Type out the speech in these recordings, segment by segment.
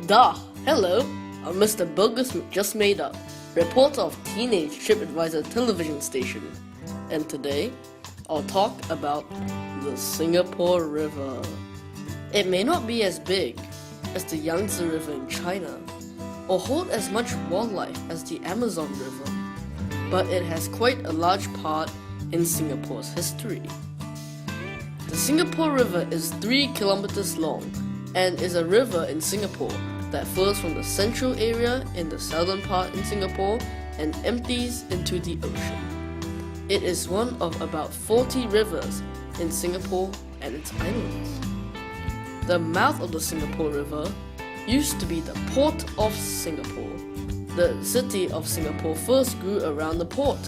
Hello, I'm Mr. Bogus Just Made Up, reporter of Teenage TripAdvisor television station, and today I'll talk about the Singapore River. It may not be as big as the Yangtze River in China, or hold as much wildlife as the Amazon River, but it has quite a large part in Singapore's history. The Singapore River is 3 kilometers long and is a river in Singapore that flows from the central area in the southern part in Singapore and empties into the ocean. It is one of about 40 rivers in Singapore and its islands. The mouth of the Singapore River used to be the Port of Singapore. The city of Singapore first grew around the port,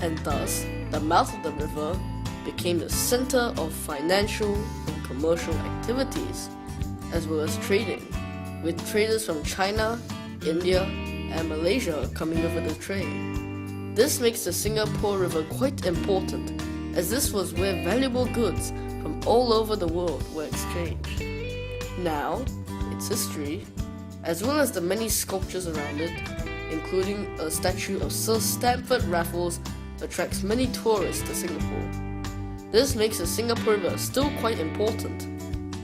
and thus the mouth of the river became the center of financial and commercial activities, as well as trading, with traders from China, India, and Malaysia coming over the trade. This makes the Singapore River quite important, as this was where valuable goods from all over the world were exchanged. Now, its history, as well as the many sculptures around it, including a statue of Sir Stamford Raffles, attracts many tourists to Singapore. This makes the Singapore River still quite important,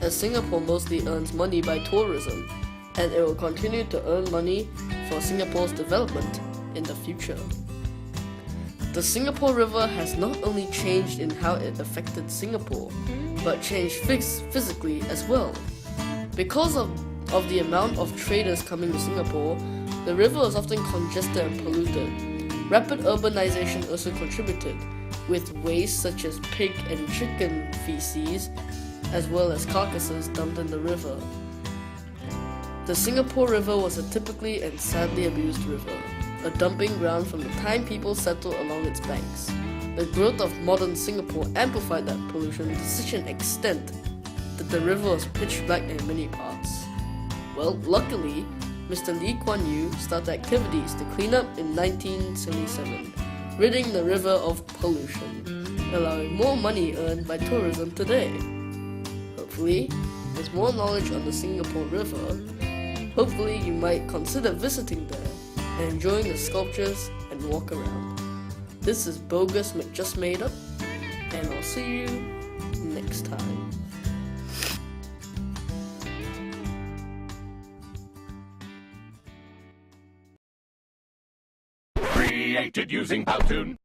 as Singapore mostly earns money by tourism, and it will continue to earn money for Singapore's development in the future. The Singapore River has not only changed in how it affected Singapore, but changed physically as well. Because of the amount of traders coming to Singapore, the river is often congested and polluted. Rapid urbanization also contributed, with waste such as pig and chicken feces, as well as carcasses dumped in the river. The Singapore River was a typically and sadly abused river, a dumping ground from the time people settled along its banks. The growth of modern Singapore amplified that pollution to such an extent that the river was pitch black in many parts. Well, luckily, Mr. Lee Kuan Yew started activities to clean up in 1977, ridding the river of pollution, allowing more money earned by tourism today. Hopefully, with more knowledge on the Singapore River, hopefully you might consider visiting there and enjoying the sculptures and walk around. This is Bogus Just Made Up, and I'll see you next time. Created using Powtoon.